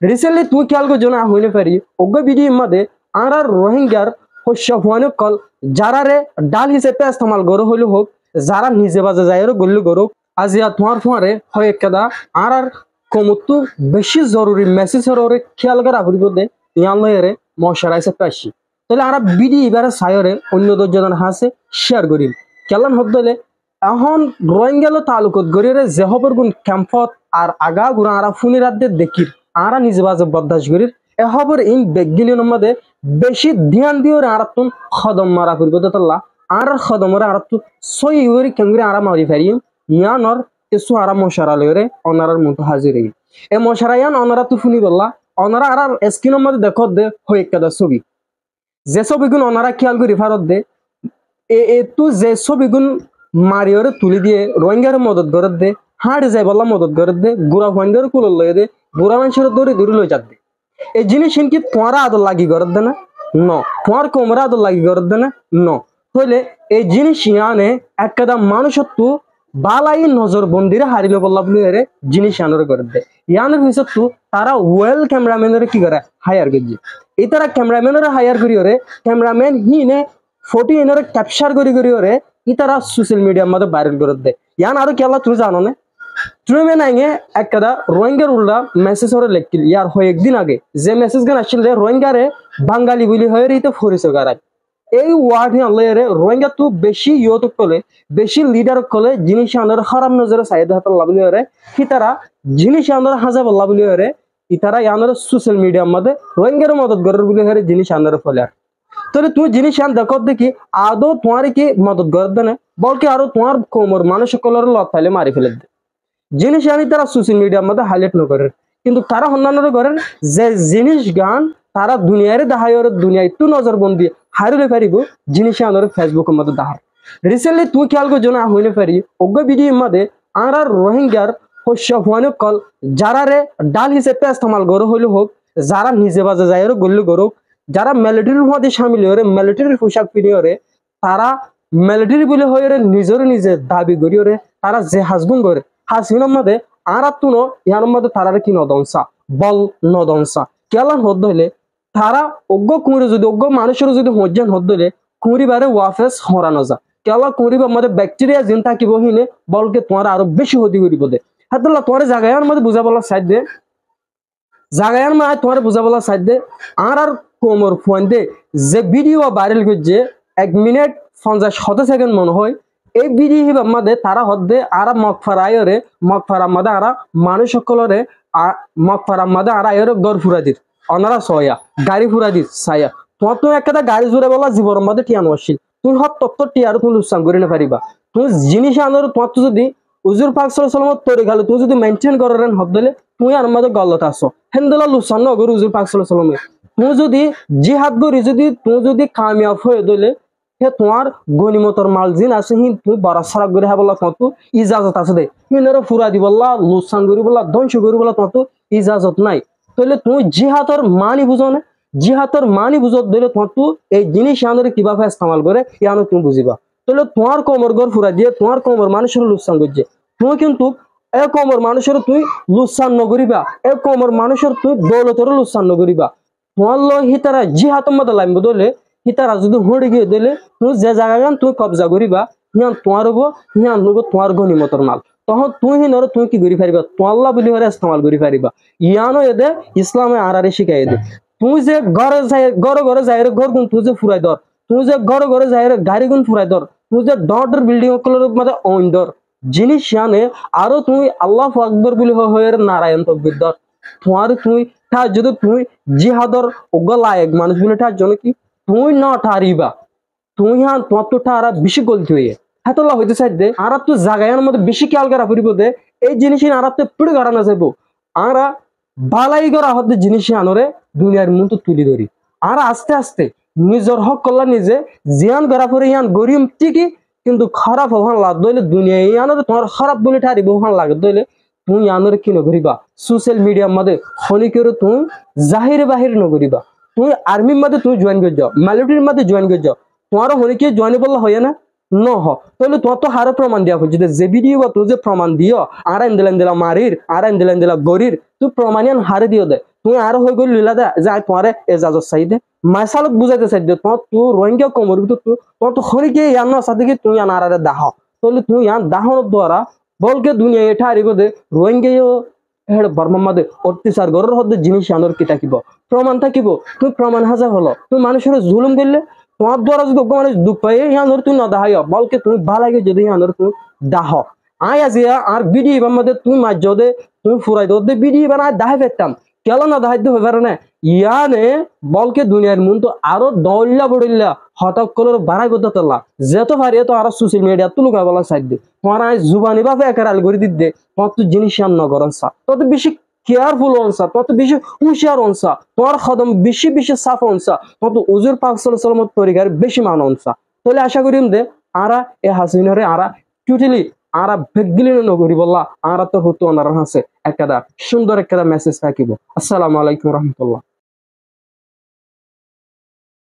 Recently তুই খেয়াল করছো না হইলে পারি অজ্ঞ ভিডিও মধ্যে আর রোহিঙ্গার শস্য হুয়ানো কল যারা রে ডাল হিসেবে ইস্তেমাল গরো হইলে হোক যারা নিজে বাজে যায় গল্লু গরুক আজিয়া তোমার ফোয়ারে হয় কেদা আর কমতু বেশি জরুরি মেসেজ হরে খেয়াল করা হইব দে ইয়ান লয়েরে মশারা হিসেবে আসি তাহলে আমরা বিডি এবারে সায়রে অন্য দশজন হাসে শেয়ার করি কেলান হদ্দলে এখন রোহিঙ্গালো তালুকত গরিরে জেহবর গুণ ক্যাম্পত আর আগা গুড়া আরা ফুনি রাতে দেখির আরা নিজে বাজে বরদাস্ত করির এহবর ইন বেগিলিয়নের মধ্যে বেশি ধ্যান দিয়ে আর তুন খদম মারা করবো দতল্লা আর খদমরে আর তু সই ইউরি কেঙ্গুরি আরা মারি ফেরিম ইয়ানর কিছু আরা মশারা লয়রে অনারার মতো হাজির এ মশারা ইয়ান অনারা তু ফুনি বললা অনারা আর স্ক্রিনের মধ্যে দেখো দে হয়ে কাদা ছবি যে ছবিগুন অনারা খেয়াল করি ফারত দে এ তু যে ছবিগুন মারিওরে তুলি দিয়ে রোহিঙ্গার মদত করে দে হাড়ে যাই বললা মদত করে দে গুড়া ফান্ডার কুল লয়ে দে বুড়া মানুষের দৌড়ে দূরে লয়ে যাক দে এই জিনিস কি তোমারা আদর লাগি করে দে না ন তোমার কোমরা আদর লাগি করে দে না ন তাহলে এই জিনিস ইয়ানে একটা মানুষের তু বালাই নজর বন্দিরে হারিলে বললা বলি এরে জিনিস আনর করে দে ইয়ানের হিসাব তু তারা ওয়েল ক্যামেরাম্যানের কি করে হায়ার করছে এই তারা ক্যামেরাম্যানের হায়ার করি ওরে ক্যামেরাম্যান হিনে ফটো এনে ক্যাপচার করি ওরে ই তারা সোশ্যাল মিডিয়ার মধ্যে ভাইরাল করে দে ইয়ান আরো কেলা তুই জানো না তুমি নাইগে একটা রোহিঙ্গার উল্লা মেসেজ হরে লেখিল ইয়ার হয় একদিন আগে যে মেসেজ গান আসছিল রোহিঙ্গারে বাঙালি বলি হয়ে রিতে ফরিস গারায় এই ওয়ার্ড নিয়ে আল্লাহ রোহিঙ্গা তু বেশি ইয়ত কলে বেশি লিডার কলে জিনিস আনার খারাপ নজরে সাইদ হাতার লাভলি হরে কি তারা জিনিস আনার হাজাব লাভলি হরে ই তারা ইয়ানোর সোশ্যাল মিডিয়ার মধ্যে রোহিঙ্গার মদত গরের বলি হরে জিনিস আনার ফলে আর তাহলে তুমি জিনিস আন দেখো দেখি আদৌ তোমার কি মদত গর দেনে বলকে আরো তোমার কোমর মানুষ সকলের লত ফাইলে মারি ফেলে দে জিনিস আনি তারা সোশ্যাল মিডিয়ার মধ্যে হাইলাইট নকরেন কিন্তু তারা অন্যান্য করেন যে জিনিস গান তারা দুনিয়ারে দেখায় দুনিয়া একটু নজরবন্দি হারিয়ে পারিব জিনিস আনার ফেসবুকের মধ্যে দেখার রিসেন্টলি তুই খেয়াল করছো না হইলে পারি অজ্ঞ ভিডিওর মধ্যে আর রোহিঙ্গার শস্য হুয়ানো কল যারা রে ডাল হিসেবে ইস্তেমাল গরো হইলে হোক যারা নিজে বাজে যায় গল্লু গরুক যারা মিলিটারির মধ্যে সামিল হয়ে মিলিটারির পোশাক পিনিয়ে তারা মিলিটারি বলে হয়ে নিজে দাবি করিয়ে তারা যে হাসবুন করে হাসিনের মধ্যে আর তুনো ইয়ার মধ্যে তারা কি নদংসা বল নদংসা কেলান হদ হইলে তারা অজ্ঞ কুঁড়ি যদি অজ্ঞ মানুষের যদি হজ্জান হদ হইলে কুঁড়িবারে ওয়াফেস হরানো যা কেলা কুঁড়িবার মধ্যে ব্যাকটেরিয়া জিন থাকিব হিনে বলকে তোমার আরো বেশি ক্ষতি করিব দে হাতলা তোমার জায়গার মধ্যে বুঝা বলার সাইড দে জায়গার মধ্যে তোমার বুঝা বলার সাইড দে আর কোমর ফোন দে যে ভিডিও ভাইরাল করছে 1 মিনিট 50 সেকেন্ড মনে হয় এই ভিডিও হিবার মধ্যে তারা হদ্দে আর মগফারায়রে মগফারার মধ্যে আর মানুষ সকলরে মগফারার মধ্যে আর আয়রে গড় ফুরা দিত অনারা সয়া গাড়ি ফুরা দিত সায়া তোমার তো একটা গাড়ি জুড়ে বলা জীবনের মধ্যে টিয়ানো আসছিল তুই হত তত্ত্ব টিয়ার তুমি লুসান করে না পারিবা তুমি জিনিস আনোর তোমার তো যদি উজুর পাক সাল্লাল্লাহু তৈরি গেল তুই যদি মেনটেন করেন হদ্দলে তুই আর মধ্যে গলত আসো হেন্দলা লুসান নগর উজুর পাক সাল্লাল্লাহু তুই যদি জিহাদ করি যদি তুই যদি কামিয়াব হয়ে দিলে হে তোমার গনিমতর মাল জিন আছে হি তুই বড় সরাক করে হ্যাঁ বললা তোমার তো ইজাজত আছে দে হিনারে ফুরা দি বললা লুসান করি বললা ধ্বংস করি বললা তোমার তো ইজাজত নাই তাহলে তুমি জিহাদর মানি বুঝো না জিহাদর মানি বুঝো দিলে তোমার তো এই জিনিস আনরে কিভাবে ইস্তেমাল করে ইয়ানো তুমি বুঝিবা তাহলে তোমার কোমর গর ফুরা দিয়ে তোমার কোমর মানুষের লুসান করছে তুমি কিন্তু এ কোমর মানুষের তুই লুসান নগরিবা এ কোমর মানুষের তুই দৌলতের লুসান নগরিবা তোমার লো হিতারা জিহাদর মধ্যে লাইন বদলে হিতারা যদি হড়ে গিয়ে দিলে তুই যে জায়গা গান তুই কবজা করিবা হিয়ান তোমার হবো হিয়ান হবো তোমার গনিমতর মাল তখন তুই হিনরে তুই কি করি পারিবা তোয়াল্লা বলি হরে ইস্তেমাল করি পারিবা ইয়ানো এদে ইসলামে আরারে শিখাই দে তুই যে ঘরে যাই ঘরে যাই ঘর গুণ তুই যে ফুরাই ধর তুই যে ঘরে যাই গাড়ি গুণ ফুরাই ধর তুই যে ডর বিল্ডিং গুলোর মধ্যে অইন ধর জিনিস ইয়ানে আরো তুই আল্লাহ আকবর বলি হয়ে নারায়ণ তকবীর ধর তোমার তুই যদি তুই জিহাদর ওগলায়ক মানুষ বলে তার জন্য কি তুই না ঠারিবা তুই হ্যাঁ তোমার তো ঠারা বেশি গলতি হয়ে হাতলা হইতে চাই দে আর তো জায়গার মধ্যে বেশি খেয়াল করা ফুরিব দে এই জিনিস আর পিড়ে করা না যাবো আর বালাই করা হতে জিনিস আনরে দুনিয়ার মতো তুলি ধরি আর আস্তে আস্তে নিজের হক করলা নিজে জিয়ান করা ফুরে ইয়ান গরিম ঠিকই কিন্তু খারাপ হওয়ান লাগ দইলে দুনিয়া ইয়ানোর তোমার খারাপ বলে ঠারিব হওয়ান লাগে দইলে তুই ইয়ানোর কি নগরিবা সোশ্যাল মিডিয়ার মধ্যে খনি করে তুই জাহিরে বাহিরে নগরিবা তুই আর্মির মধ্যে তুই জয়েন করে যাও মিলিটারির মধ্যে জয়েন করে যাও তোমার হনিকে জয়েন বললে হয় না ন হ তাহলে তোমার তো হারে প্রমাণ দেওয়া হচ্ছে যে ভিডিও বা তুই যে প্রমাণ দিও আর দিলা মারির আর দিলা গরির তুই প্রমাণ হারে দিও দে তুই আর হয়ে গেল লীলা দে যে তোমারে এজাজত চাই দে মাইসালত বুঝাইতে চাই দে তোমার তুই রোহিঙ্গা কমর কিন্তু তোমার তো খরিকে ইয়ান না সাথে কি তুই আনার দাহ তাহলে তুই ইয়ান দাহনের দ্বারা বলকে দুনিয়া এটা হারিব দে রোহিঙ্গা হেড বর্মামাদে অত্যাচার গরের হদ্দে জিনিস আনোর কি থাকিব প্রমাণ থাকিব তুই প্রমাণ হাজার হলো তুই মানুষের জুলুম করলে তোমার দ্বারা যদি মানুষ দুঃখ পাই ইয়ানোর তুই না দাহাই বলকে তুমি ভালাগে যদি ইয়ানোর তুই দাহ আয় আজিয়া আর বিডি এবার মধ্যে তুই মাঝ দে তুমি ফুরাই দে বিডি এবার আয় দাহাই পেতাম কেন না দাহাইতে হয়ে পারে না ইয়ানে বলকে দুনিয়ার মন তো আরো দৌল্লা বড়িল্লা হঠাৎ করে বাড়াই করতে তোলা যেত পারি তো আরো সোশ্যাল মিডিয়া তো লুকা বলা সাইড দে তোমার আয় জুবানি বাপে একের আলগরি দিতে তোমার তো জিনিস নগর অনসা তত বেশি কেয়ারফুল অনসা তত বেশি হুঁশিয়ার অনসা তোমার কদম বেশি বেশি সাফ অনসা তত ওজুর পাক সালামত তরিকার বেশি মান অনসা তাহলে আশা করিম দে আরা এ হাসিনারে আরা টোটালি আরা ভেগলি নগরি বললা আরা তো হতো ওনার হাসে একটা সুন্দর একটা মেসেজ থাকিব। আসসালামু আলাইকুম রহমতুল্লাহ।